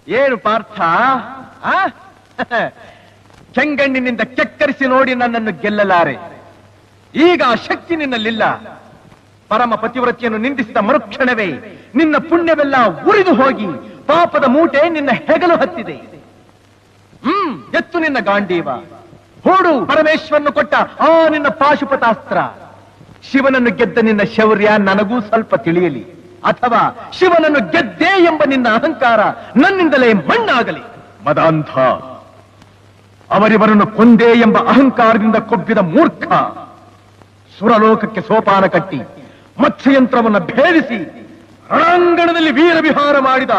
ಏನು ಪಾರ್ಥ, ಕೆಂಗಣ್ಣಿನಿಂದ ಕೆಕ್ಕರಿಸಿ ನೋಡಿ ನನ್ನನ್ನು ಗೆಲ್ಲಲಾರೆ. ಈಗ ಆ ಶಕ್ತಿ ನಿನ್ನಲ್ಲಿಲ್ಲ. ಪರಮ ಪತಿವ್ರತಿಯನ್ನು ನಿಂದಿಸಿದ ಮರುಕ್ಷಣವೇ ನಿನ್ನ ಪುಣ್ಯವೆಲ್ಲ ಉರಿದು ಹೋಗಿ ಪಾಪದ ಮೂಟೆ ನಿನ್ನ ಹೆಗಲು ಹತ್ತಿದೆ. ಎತ್ತು ನಿನ್ನ ಗಾಂಡೀವ, ಹೂಡು ಪರಮೇಶ್ವರನು ಕೊಟ್ಟ ಆ ನಿನ್ನ ಪಾಶುಪತಾಸ್ತ್ರ. ಶಿವನನ್ನು ಗೆದ್ದ ನಿನ್ನ ಶೌರ್ಯ ನನಗೂ ಸ್ವಲ್ಪ ತಿಳಿಯಲಿ, ಅಥವಾ ಶಿವನನ್ನು ಗೆದ್ದೆ ಎಂಬ ನಿನ್ನ ಅಹಂಕಾರ ನನ್ನಿಂದಲೇ ಮಣ್ಣಾಗಲಿ. ಮದಾಂಧ, ಅವರಿವರನ್ನು ಕೊಂದೇ ಎಂಬ ಅಹಂಕಾರದಿಂದ ಕೊಬ್ಬಿದ ಮೂರ್ಖ, ಸುರಲೋಕಕ್ಕೆ ಸೋಪಾನ ಕಟ್ಟಿ ಮತ್ಸ್ಯಯಂತ್ರವನ್ನು ಭೇದಿಸಿ ರಣಾಂಗಣದಲ್ಲಿ ವೀರ ವಿಹಾರ ಮಾಡಿದ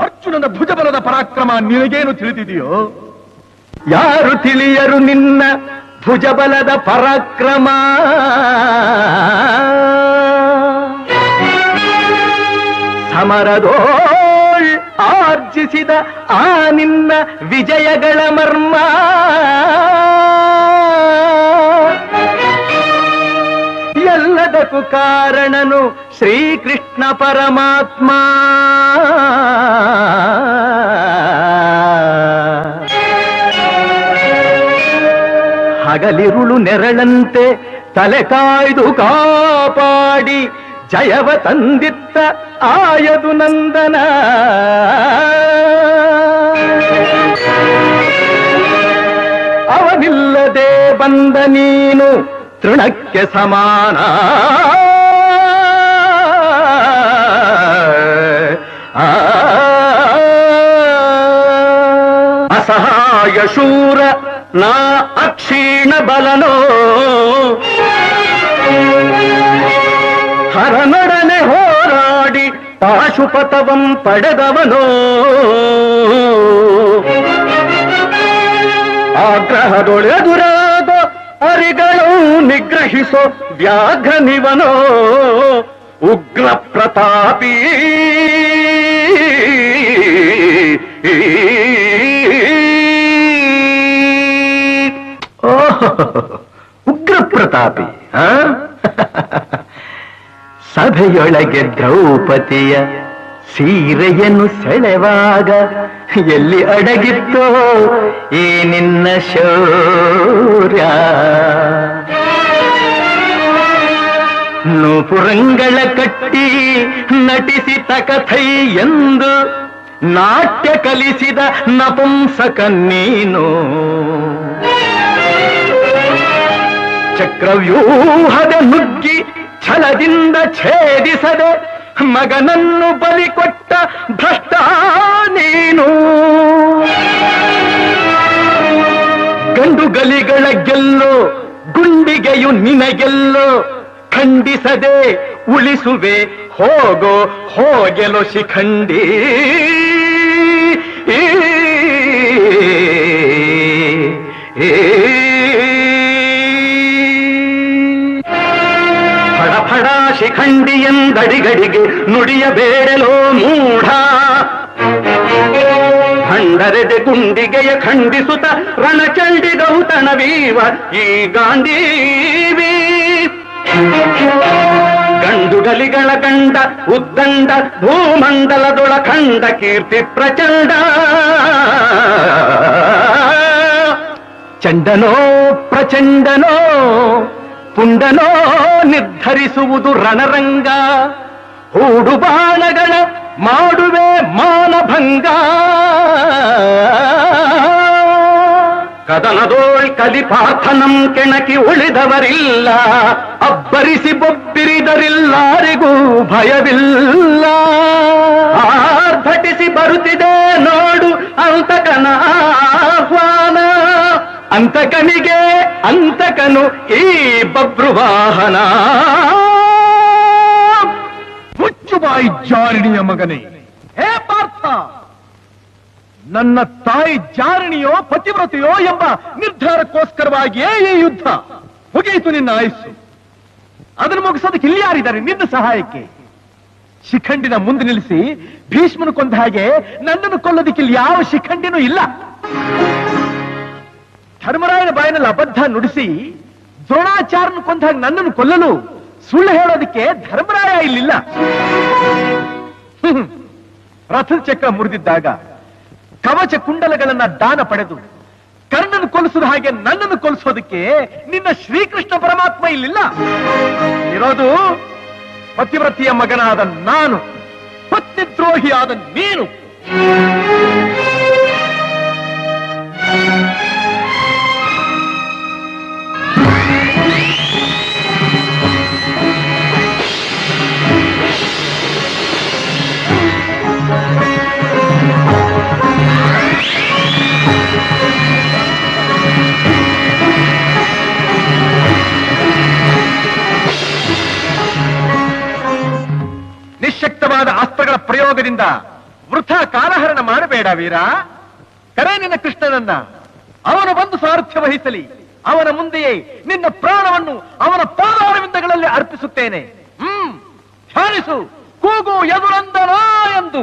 ಅರ್ಜುನನ ಭುಜಬಲದ ಪರಾಕ್ರಮ ನಿನಗೇನು ತಿಳಿದಿದೆಯೋ? ಯಾರು ತಿಳಿಯರು ನಿನ್ನ ಭುಜಬಲದ ಪರಾಕ್ರಮ? ಸಮರದೋಳ್ ಆರ್ಜಿಸಿದ ಆ ನಿನ್ನ ವಿಜಯಗಳ ಮರ್ಮ ಎಲ್ಲದಕ್ಕೂ ಕಾರಣನು ಶ್ರೀಕೃಷ್ಣ ಪರಮಾತ್ಮ. ಹಗಲಿರುಳು ನೆರಳಂತೆ ತಲೆ ಕಾಯ್ದು ಕಾಪಾಡಿ ಜಯವ ತಂದಿತ್ತ ಆಯದು ನಂದನ. ಅವನಿಲ್ಲದೆ ಬಂದ ನೀನು ತೃಣಕ್ಕೆ ಸಮಾನ. ಅಸಹಾಯ ಶೂರ ನಾ ಅಕ್ಷೀಣ ಬಲನೋ, ಹರನೊಡನೆ ಹೋರಾಡಿ ಪಾಶುಪತವಂ ಪಡೆದವನೋ. ಆಗ್ರಹದೊಳೆದುರಾದ ಅರಿಗಳು ನಿಗ್ರಹಿಸೋ ವ್ಯಾಘ್ರನಿವನೋ. ಉಗ್ರ ಪ್ರತಾಪಿ ಉಗ್ರ ಪ್ರತಾಪಿ. ಸಭೆಯೊಳಗೆ ದ್ರೌಪದಿಯ ಸೀರೆಯನ್ನು ಸೆಳೆವಾಗ ಎಲ್ಲಿ ಅಡಗಿತ್ತೋ ಈ ನಿನ್ನ ಶೌರ್ಯ. ನೂಪುರಂಗಳ ಕಟ್ಟಿ ನಟಿಸಿ ತಕಥೈ ಎಂದು ನಾಟ್ಯ ಕಲಿಸಿದ ನಪುಂಸಕ ನೀನು. ಚಕ್ರವ್ಯೂಹದ ನುಗ್ಗಿ ಛಲದಿಂದ ಛೇದಿಸದೆ ಮಗನನ್ನು ಬಲಿ ಕೊಟ್ಟ ಭ್ರಷ್ಟ ನೀನು. ಗಂಡುಗಲಿಗಳ ಗೆಲ್ಲೋ ಗುಂಡಿಗೆಯು ನಿನಗೆಲ್ಲೋ. ಖಂಡಿಸದೆ ಉಳಿಸುವೆ ಹೋಗೋ ಹೋಗೆಲೋ ಶಿಖಂಡಿ. ಫಡ ಶಿಖಂಡಿ ಎಂದಡಿಗಡಿಗೆ ನುಡಿಯಬೇಡಲೋ ಮೂಢ. ಭಂಡರೆದೆ ಗುಂಡಿಗೆಯ ಖಂಡಿಸುತ್ತ ರಣಚಂಡಿ ಗೌತಣವೀವ ಈ ಗಾಂಧೀವಿ. ಗಂಡುಗಲಿಗಳ ಗಂಡ ಉದ್ದಂಡ ಭೂಮಂಡಲದೊಳ ಖಂಡ ಕೀರ್ತಿ ಪ್ರಚಂಡ. ಚಂಡನೋ ಪ್ರಚಂಡನೋ ಪುಂಡನೋ ನಿರ್ಧರಿಸುವುದು ರಣರಂಗ. ಹೂಡು ಬಾಣಗಳ ಮಾಡುವೆ ಮಾನಭಂಗ. ಕದನದೋಳ್ ಕಲಿಪಾರ್ಥನಂ ಕೆಣಕಿ ಉಳಿದವರಿಲ್ಲ. ಅಬ್ಬರಿಸಿ ಬೊಬ್ಬಿರಿದರಿಲ್ಲಾರಿಗೂ ಭಯವಿಲ್ಲ. ಆರ್ಭಟಿಸಿ ಬರುತ್ತಿದೆ ನೋಡು ಅಂತಕನ ಆಹ್ವಾನ. ಅಂತಕನಿಗೆ ಅಂತಕನು ಈ ಬಬ್ರುವಾಹನ. ಮುಚ್ಚುಬಾಯಿ ಜಾರಿಣಿಯ ಮಗನೇ, ಹೇ ಪಾರ್ಥ, ನನ್ನ ತಾಯಿ ಜಾರಿಣಿಯೋ ಪತಿವ್ರತೆಯೋ ಎಂಬ ನಿರ್ಧಾರಕ್ಕೋಸ್ಕರವಾಗಿಯೇ ಈ ಯುದ್ಧ. ಮುಗಿಯಿತು ನಿನ್ನ ಆಯುಸ್ಸು. ಅದನ್ನು ಮುಗಿಸೋದಕ್ಕೆ ಇಲ್ಲಿ ಯಾರಿದ್ದಾರೆ ನಿನ್ನ ಸಹಾಯಕ್ಕೆ? ಶಿಖಂಡಿನ ಮುಂದೆ ನಿಲ್ಲಿಸಿ ಭೀಷ್ಮನು ಕೊಂದ ಹಾಗೆ ನನ್ನನ್ನು ಕೊಲ್ಲೋದಕ್ಕೆ ಇಲ್ಲಿ ಯಾವ ಶಿಖಂಡಿನೂ ಇಲ್ಲ. ಧರ್ಮರಾಯನ ಬಾಯಿನಲ್ಲಿ ಅಬದ್ಧ ನುಡಿಸಿ ದ್ರೋಣಾಚಾರ್ಯನ ಕೊಂದ ಹಾಗೆ ನನ್ನನ್ನು ಕೊಲ್ಲಲು ಸುಳ್ಳು ಹೇಳೋದಕ್ಕೆ ಧರ್ಮರಾಯ ಇಲ್ಲಿಲ್ಲ. ರಥದ ಚಕ್ರ ಮುರಿದಿದ್ದಾಗ ಕವಚ ಕುಂಡಲಗಳನ್ನ ದಾನ ಪಡೆದು ಕರ್ಣನು ಕೊಲಿಸಿದ ಹಾಗೆ ನನ್ನನ್ನು ಕೊಲಿಸೋದಕ್ಕೆ ನಿನ್ನ ಶ್ರೀಕೃಷ್ಣ ಪರಮಾತ್ಮ ಇಲ್ಲಿಲ್ಲ. ಇರೋದು ಪತಿವ್ರತಿಯ ಮಗನಾದ ನಾನು, ಪತ್ನಿದ್ರೋಹಿಯಾದ ನೀನು. ನಿಶ್ಶಕ್ತವಾದ ಅಸ್ತ್ರಗಳ ಪ್ರಯೋಗದಿಂದ ವೃಥಾ ಕಾಲಹರಣ ಮಾಡಬೇಡ ವೀರ. ಕರೆ ನಿನ್ನ ಕೃಷ್ಣನನ್ನ, ಅವನು ಬಂದು ಸಾರಥ್ಯ ವಹಿಸಲಿ. ಅವನ ಮುಂದೆಯೇ ನಿನ್ನ ಪ್ರಾಣವನ್ನು ಅವನ ಪಾದಾರವಿಂದಗಳಲ್ಲಿ ಅರ್ಪಿಸುತ್ತೇನೆ. ಧ್ಯಾನಿಸು, ಕೂಗು ಯದುನಂದನ ಎಂದು.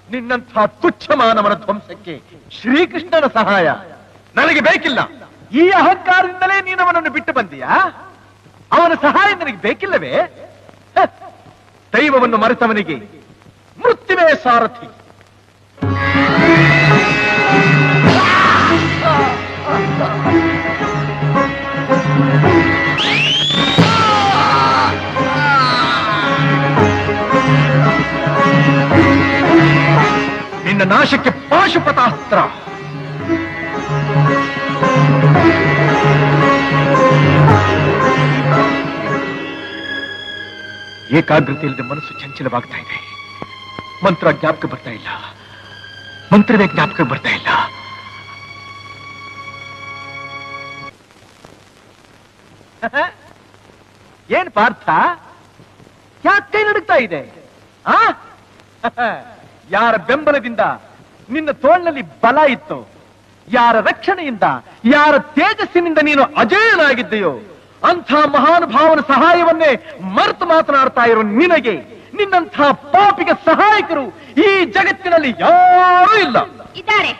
ನಿನ್ನಂಥ ತುಚ್ಛ ಮಾನವನ ಧ್ವಂಸಕ್ಕೆ ಶ್ರೀಕೃಷ್ಣನ ಸಹಾಯ ನನಗೆ ಬೇಕಿಲ್ಲ. ಈ ಅಹಂಕಾರದಿಂದಲೇ ನೀನವನನ್ನು ಬಿಟ್ಟು ಬಂದೀಯಾ? ಅವನ ಸಹಾಯ ನನಗೆ ಬೇಕಿಲ್ಲವೇ? ದೈವವನ್ನು ಮರೆತವನಿಗೆ ಮೃತ್ಯುವೇ ಸಾರಥಿ. ನಿನ್ನ ನಾಶಕ್ಕೆ ಪಾಶುಪತಾಸ್ತ್ರ. ಏಕಾಗ್ರತೆ ಇಲ್ಲದೆ ಮನಸ್ಸು ಚಂಚಲವಾಗ್ತಾ ಇದೆ. ಮಂತ್ರ ಜ್ಞಾಪಕ ಬರ್ತಾ ಇಲ್ಲ, ಮಂತ್ರವೇ ಜ್ಞಾಪಕ ಬರ್ತಾ ಇಲ್ಲ. ಏನ್ ಪಾರ್ಥ, ಯಾಕೆ ಕೈ ನಡುಗ್ತಾ ಇದೆ? ಯಾರ ಬೆಂಬಲದಿಂದ ನಿನ್ನ ತೋಳಿನಲ್ಲಿ ಬಲ ಇತ್ತು, ಯಾರ ರಕ್ಷಣೆಯಿಂದ, ಯಾರ ತೇಜಸ್ಸಿನಿಂದ ನೀನು ಅಜೇಯನಾಗಿದ್ದೆಯೋ ಅಂಥ ಮಹಾನುಭಾವನ ಸಹಾಯವನ್ನೇ ಮರೆತು ಮಾತನಾಡ್ತಾ ಇರೋ ನಿನಗೆ, ನಿನ್ನಂಥ ಪಾಪಿಗೆ ಸಹಾಯಕರು ಈ ಜಗತ್ತಿನಲ್ಲಿ ಯಾರೂ ಇಲ್ಲ. ಇದ್ದಾರೆ.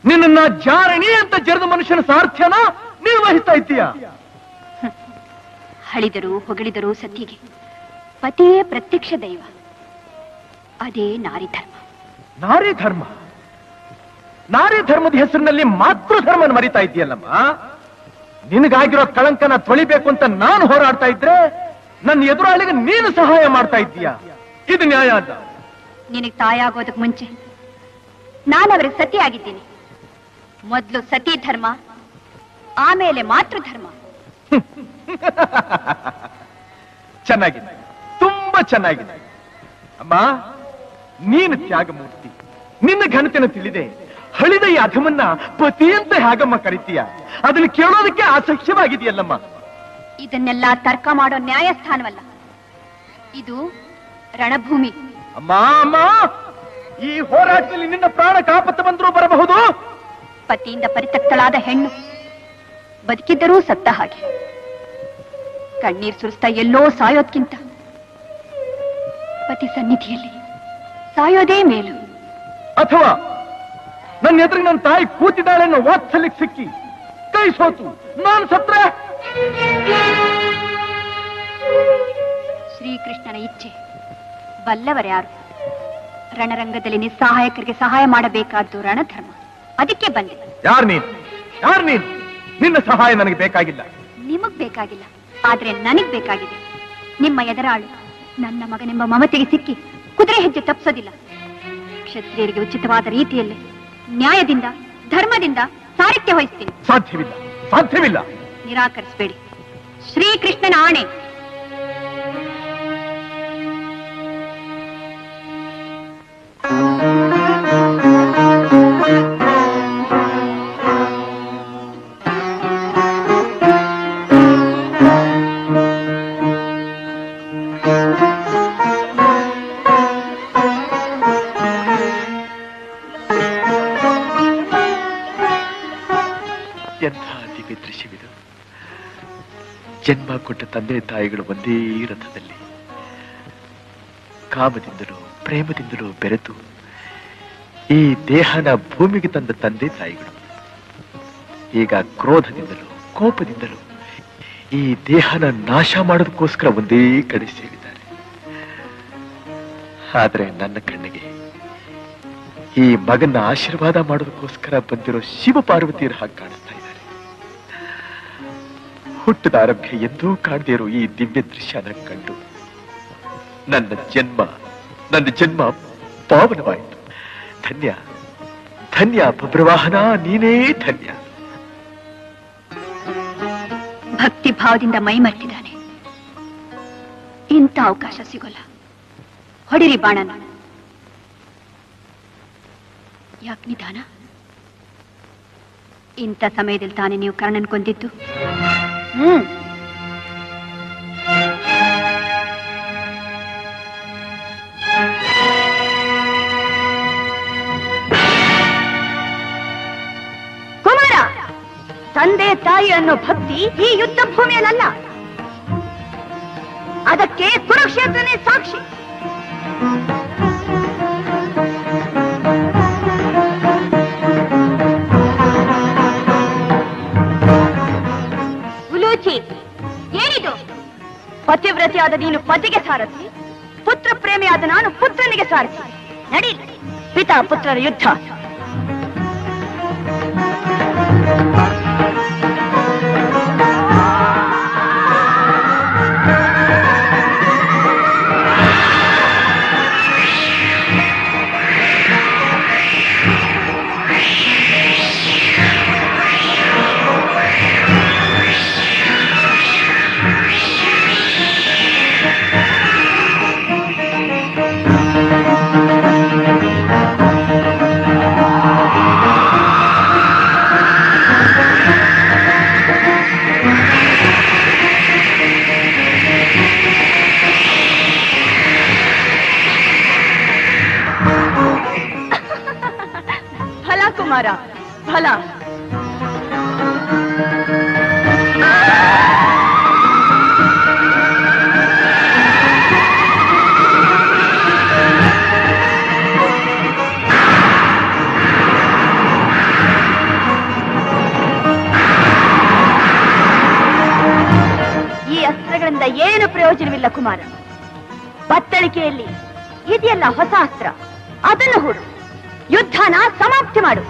ನಿನ್ನ ಜಾರಣಿ ಅಂತ ಜರದ ಮನುಷ್ಯನ ಸಾರ್ಥ್ಯನ ನೀವು ವಹಿಸ್ತಾ ಇದ್ದೀಯ. ಹಳಿದರು ಹೊಗಳಿದರು ಸತಿಗೆ ಪತಿಯೇ ಪ್ರತ್ಯಕ್ಷ ದೈವ. ಅದೇ ನಾರಿ ಧರ್ಮ. ನಾರಿ ಧರ್ಮ? ನಾರಿ ಧರ್ಮದ ಹೆಸರಿನಲ್ಲಿ ಮಾತೃ ಧರ್ಮ ಮರಿತಾ ಇದೆಯಲ್ಲಮ್ಮ. ನಿನಗಾಗಿರೋ ಕಳಂಕನ ತೊಳಿಬೇಕು ಅಂತ ನಾನು ಹೋರಾಡ್ತಾ ಇದ್ರೆ ನನ್ನ ಎದುರಾಳಿಗೆ ನೀನು ಸಹಾಯ ಮಾಡ್ತಾ ಇದ್ದೀಯ. ಇದು ನ್ಯಾಯ ಅಲ್ಲ. ನಿನಗೆ ತಾಯಾಗೋದಕ್ಕೆ ಮುಂಚೆ ನಾನು ಅವರಿಗೆ ಸತಿ ಆಗಿದ್ದೀನಿ. ಮೊದಲು ಸತಿ ಧರ್ಮ, ಆಮೇಲೆ ಮಾತೃ ಧರ್ಮ. ಚೆನ್ನಾಗಿದೆ, ತುಂಬಾ ಚೆನ್ನಾಗಿದೆ ಅಮ್ಮ. ನೀನು ತ್ಯಾಗಮೂರ್ತಿ. ನಿನ್ನ ಘನತೆನ ತಿಳಿದೆ ಹಳಿದ ಈ ಅಧಮನ್ನ ಪತಿ ಅಂತ ಹೇಗಮ್ಮ ಕರಿತೀಯ? ಅದನ್ನು ಕೇಳೋದಕ್ಕೆ ಅಸಹ್ಯವಾಗಿದೆಯಲ್ಲಮ್ಮ. ಇದನ್ನೆಲ್ಲ ತರ್ಕ ಮಾಡೋ ನ್ಯಾಯಸ್ಥಾನವಲ್ಲ, ಇದು ರಣಭೂಮಿ. ಅಮ್ಮ ಅಮ್ಮ, ಈ ಹೋರಾಟದಲ್ಲಿ ನಿನ್ನ ಪ್ರಾಣ ಕಾಪತ್ತು ಬಂದರೂ ಬರಬಹುದು. ಪತಿಯಿಂದ ಪರಿತ್ಯಕ್ತಳಾದ ಹೆಣ್ಣು ಬದುಕಿದ್ದರೂ ಸತ್ತ ಹಾಗೆ. ಕಣ್ಣೀರ್ ಸುರಿಸ್ತಾ ಎಲ್ಲೋ ಸಾಯೋದ್ಕಿಂತ ಪತಿ ಸನ್ನಿಧಿಯಲ್ಲಿ ಸಾಯೋದೇ ಮೇಲು. ಅಥವಾ ನನ್ನ ಎದುರಿಗೆ ನನ್ನ ತಾಯಿ ಕೂತಿದ್ದಾಳೆ ಅನ್ನೋ ವಾತ್ಸಲ್ಯಕ್ಕೆ ಸಿಕ್ಕಿ ಕೈ ಸೋತು ನಾನು ಸತ್ರೆ? ಶ್ರೀಕೃಷ್ಣನ ಇಚ್ಛೆ ಬಲ್ಲವರ್ಯಾರು. ರಣರಂಗದಲ್ಲಿ ನಿಸ್ಸಹಾಯಕರಿಗೆ ಸಹಾಯ ಮಾಡಬೇಕಾದ್ದು ರಣಧರ್ಮ. ಅದಕ್ಕೆ ಬಂದೆ. ಯಾರು ನೀನು? ನಿನ್ನ ಸಹಾಯ ನನಗೆ ಬೇಕಾಗಿಲ್ಲ. ನಿಮಗ್ ಬೇಕಾಗಿಲ್ಲ, ಆದ್ರೆ ನನಗ್ ಬೇಕಾಗಿದೆ. ನಿಮ್ಮ ಎದರಾಳು ನನ್ನ ಮಗನೆಂಬ ಮಮತೆಗೆ ಸಿಕ್ಕಿ ಕುದುರೆ ಹೆಜ್ಜೆ ತಪ್ಪಿಸೋದಿಲ್ಲ. ಕ್ಷತ್ರಿಯರಿಗೆ ಉಚಿತವಾದ ರೀತಿಯಲ್ಲಿ ನ್ಯಾಯದಿಂದ ಧರ್ಮದಿಂದ ಸಾರಥ್ಯ ವಹಿಸ್ತೀನಿ. ಸಾಧ್ಯವಿಲ್ಲ. ನಿರಾಕರಿಸಬೇಡಿ. ಶ್ರೀಕೃಷ್ಣನ ಆಣೆ. ಜನ್ಮ ಕೊಟ್ಟ ತಂದೆ ತಾಯಿಗಳು ಒಂದೇ ರಥದಲ್ಲಿ ಕಾಮದಿಂದಲೂ ಪ್ರೇಮದಿಂದಲೂ ಬೆರೆತು ಈ ದೇಹನ ಭೂಮಿಗೆ ತಂದ ತಂದೆ ತಾಯಿಗಳು ಈಗ ಕ್ರೋಧದಿಂದಲೂ ಕೋಪದಿಂದಲೂ ಈ ದೇಹನ ನಾಶ ಮಾಡೋದಕ್ಕೋಸ್ಕರ ಒಂದೇ ಕಡೆ ಸೇರಿದ್ದಾರೆ. ಆದ್ರೆ ನನ್ನ ಕಣ್ಣಿಗೆ ಈ ಮಗನ ಆಶೀರ್ವಾದ ಮಾಡೋದಕ್ಕೋಸ್ಕರ ಬಂದಿರೋ ಶಿವ ಪಾರ್ವತಿಯರ ಹಾಗೆ ಕಾಣಿಸ್ತಾ ಇದ್ದಾರೆ. ಹುಟ್ಟದ ಆರಂಭ್ಯ ಎಂದೂ ಕಾಣದೇ ಇರೋ ಈ ದಿವ್ಯ ದೃಶ್ಯನ ಕಂಡು ನನ್ನ ಜನ್ಮ ಪಾವನವಾಯಿತು. ಧನ್ಯ ಧನ್ಯ ಬಬ್ರವಾಹನ, ನೀನೇ ಧನ್ಯ. ಭಕ್ತಿ ಭಾವದಿಂದ ಮೈಮರ್ತಿದ್ದಾನೆ. ಇಂಥ ಅವಕಾಶ ಸಿಗೋಲ್ಲ. ಹೊಡಿರಿ ಬಾಣನ. ಯಾಕೆ ನಿಧಾನ? ಇಂಥ ಸಮಯದಲ್ಲಿ ತಾನೇ ನೀವು ಕರ್ಣನ್ ಕೊಂದಿದ್ದು. ಕುಮಾರ, ತಂದೆ ತಾಯಿ ಅನ್ನೋ ಭಕ್ತಿ ಈ ಯುದ್ಧ ಭೂಮಿಯಲ್ಲ. ಅದಕ್ಕೆ ಕುರುಕ್ಷೇತ್ರನೇ ಸಾಕ್ಷಿ. ಉಲೂಚಿ, ಏನಿದು? ಪತಿವ್ರತೆಯಾದ ನೀನು ಪತಿಗೆ ಸಾರಥಿ, ಪುತ್ರ ಪ್ರೇಮಿಯಾದ ನಾನು ಪುತ್ರನಿಗೆ ಸಾರಥಿ. ನಡಿ, ಪಿತಾ ಪುತ್ರರ ಯುದ್ಧ. ಕುಮಾರ ಫಲ. ಈ ಅಸ್ತ್ರಗಳಿಂದ ಏನು ಪ್ರಯೋಜನವಿಲ್ಲ ಕುಮಾರ. ಬತ್ತಳಿಕೆಯಲ್ಲಿ ಇದೆಯಲ್ಲ ಹೊಸ ಅಸ್ತ್ರ, ಅದನ್ನು ಹೂಡು. ಯುದ್ಧನ ಸಮಾಪ್ತಿ ಮಾಡು.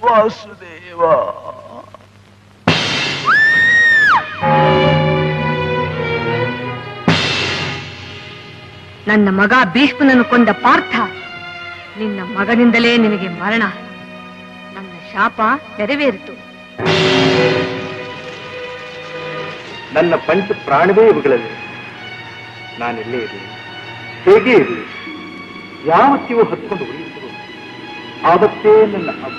ವಾಸುದೇವ, ನನ್ನ ಮಗ ಭೀಷ್ಮನನ್ನು ಕೊಂದ ಪಾರ್ಥ, ನಿನ್ನ ಮಗನಿಂದಲೇ ನಿನಗೆ ಮರಣ. ನನ್ನ ಶಾಪ ನೆರವೇರಿತು. ನನ್ನ ಪಂಚ ಪ್ರಾಣವೇ ಇವುಗಳಲ್ಲಿ. ನಾನೆಲ್ಲೇ ಇರಲಿ, ಹೇಗೆ ಇರಲಿ, ಯಾವತ್ತಿಗೂ ಹತ್ಕೊಂಡು ಉಳಿಯುವುದು ಆವತ್ತೇ ನನ್ನ ಹಬ್ಬ.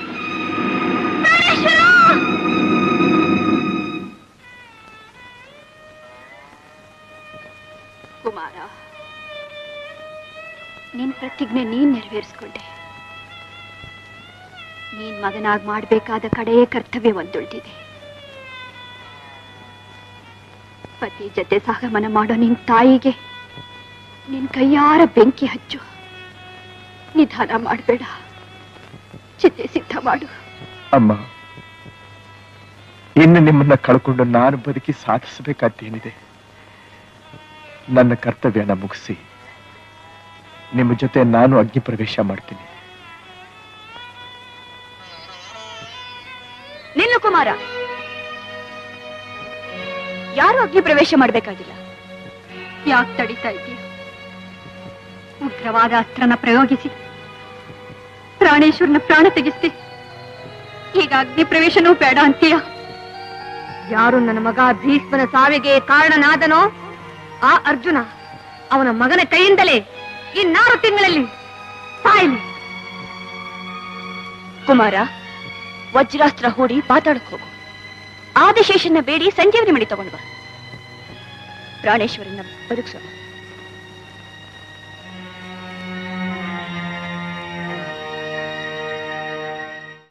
ಕುಮಾರ, ನಿನ್ ಪ್ರತಿಜ್ಞೆ ನೀನ್ ನೆರವೇರಿಸಿಕೊಂಡೆ. ನೀನ್ ಮಗನಾಗಿ ಮಾಡಬೇಕಾದ ಕಡೆಯೇ ಕರ್ತವ್ಯ ಒಂದುಳಿದಿದೆ. ಪತಿ ಜೊತೆ ಸಹಗಮನ ಮಾಡೋ ನಿನ್ ತಾಯಿಗೆ ನಿನ್ ಕೈಯಾರ ಬೆಂಕಿ ಹಚ್ಚು. ನಿಧಾನ ಮಾಡಬೇಡ, ಚಿತೆ ಸಿದ್ಧ ಮಾಡು. ಅಮ್ಮ, ಇನ್ನು ನಿಮ್ಮನ್ನ ಕಳ್ಕೊಂಡು ನಾನು ಬದುಕಿ ಸಾಧಿಸಬೇಕಾದ್ದೇನಿದೆ? ನನ್ನ ಕರ್ತವ್ಯನ ಮುಗಿಸಿ ನಿಮ್ಮ ಜೊತೆ ನಾನು ಅಗ್ನಿ ಪ್ರವೇಶ ಮಾಡ್ತೀನಿ. ನಿಲ್ಲು ಕುಮಾರ, ಯಾರು ಅಗ್ನಿ ಪ್ರವೇಶ ಮಾಡಬೇಕಾಗಿಲ್ಲ. ಯಾಕೆ ತಡೀತಾ ಇದೆಯಾ? ಉಗ್ರವಾದ ಅಸ್ತ್ರನ ಪ್ರಯೋಗಿಸಿ ಪ್ರಾಣೇಶ್ವರನ ಪ್ರಾಣ ತೆಗಿಸ್ತಿ. ಈಗ ಅಗ್ನಿ ಪ್ರವೇಶನೂ ಬೇಡ ಅಂತೀಯ? ಯಾರು ನನ್ನ ಮಗ ಭೀಷ್ಮನ ಸಾವಿಗೆ ಕಾರಣನಾದನೋ ಆ ಅರ್ಜುನ ಅವನ ಮಗನ ಕೈಯಿಂದಲೇ ಈ 4 ತಿಂಗಳಲ್ಲಿ ಸಾಯಲಿ. ಕುಮಾರ, ವಜ್ರಾಸ್ತ್ರ ಹೂಡಿ ಪಾತಾಳಕ್ಕೆ ಹೋಗು. ಆದಿಶೇಷನ ಬೇಡಿ ಸಂಜೀವನಿ ಮಣಿ ತಗೊಂಡು ಬಾ. ಪ್ರಾಣೇಶ್ವರನ ಬದುಕಿಸೋಣ.